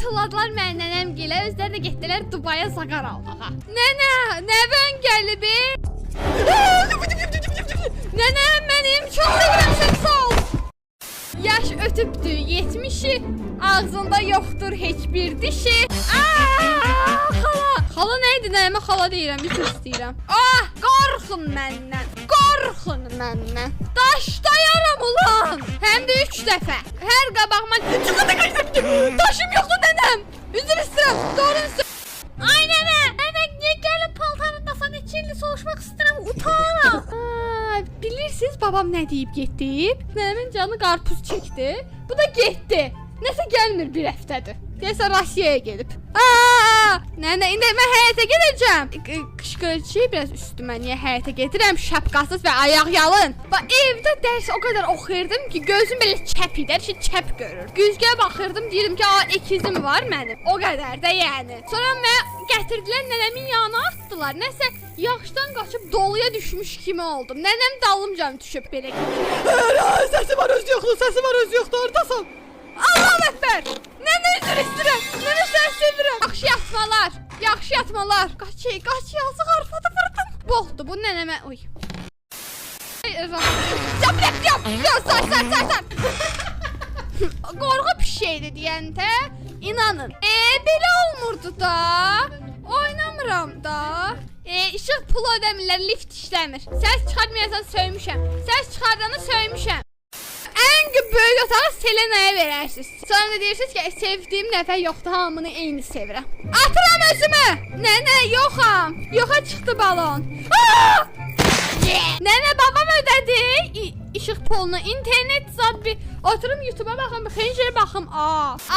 tulladılar mən nənəmgilə, özləri də getdilər Dubaya zaqar almağa. Nənə, nəvən gəlib? Nənəm mənim, çox sevirəm səni, sağ ol. Yaş ötübdü 70'i, ağzında yoxdur heç bir dişi. Xala. Xala neydi, nəyimə xala deyirəm, bir söz istəyirəm. Qorxun məndən, qorxun məndən. Daşdayaram ulan, həm də 3 dəfə. Hər qabağıma daşım yoxdur nənəm. Üzr istəyirəm, doğru istəyirəm. Ay nənə, niyə gəlib paltarındasan, neçə ildir soruşmaq istəyirəm, utaram. Bilirsiniz babam nə deyib getdi? Nənəmin canı qarpuz çəkdi. Bu da getdi. Nəsə gəlmir bir həftədir. Deyəsə Rusiyaya gedib. Nənə, indi mən həyətə gedəcəm. Qışqırıcı biraz üstümə niyə həyətə gedirəm? Şapkasız və ayaq yalın. Evdə dərs o qədər oxuyurdum ki, gözüm belə çəp idi, hər şey çəp görür. Güzgəyə baxırdım, deyirdim ki, ikizim var mənim. O qədər də yəni. Sonra mən gətirdilər nənəmin yanına atdılar. Nəsə yaxşıdan qaçıb doluya düşmüş kimi oldum. Nənəm dalımcan düşüb belə gedir. Səsi var, öz yoxdur, səsi var, öz yoxdur, oradasan. Allahu Ekber! Nənə üzr istəyirəm, nənə sən sevirəm. Yaxşı yatmalar, yaxşı yatmalar. Qaç, yazıq arpadı vurdum. Boğdu bu nənəmə, uy. Qorğu bir şeydi deyəndə, inanın. Belə olmurdu da, oynamıram da. İşıq pulu ödəmirlər, lift işləmir. Səs çıxartmayasan söymüşəm, səs çıxardanı söymüşəm. En böyük otağı Selena'ya verərsiniz. Sonra da deyirsiniz ki, sevdiyim nəfər yoxdur, hamını eyni sevirəm. Atıram özümü. Nənə, yoxam. Yoxa çıxdı balon. Nənə, babam ödədi işıq pulunu. İnternet zat bir oturum YouTube'a baxım, xencərə baxım.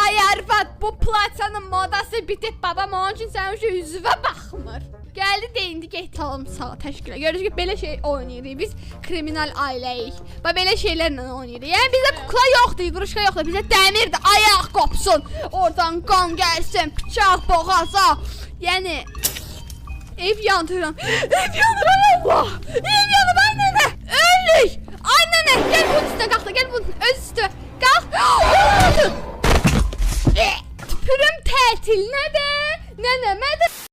Ay arvad, bu plaçanın modası bitib, babam onun üçün sənin üçün üzvə baxmır. Gəldi deyindi, get alım sağ təşkilə. Görürüz ki, belə şey oynayırıq. Biz kriminal ailəyik. Belə şeylərlə oynayırıq. Yəni bizdə kukla yoxdur, quruşka yoxdur. Bizdə dəmirdir, ayaq qopsun. Oradan qan gəlsin, bıçaq boğaza. Yəni ev yandıram. Ev yandıram Allah. Ev yanıb ay nənə. Ölük. Ay nənə, gəl bunun üstünə qalx da, gəl bunun öz üstü. Qalx. Tüpürüm tətilinə də. Nənəmə də.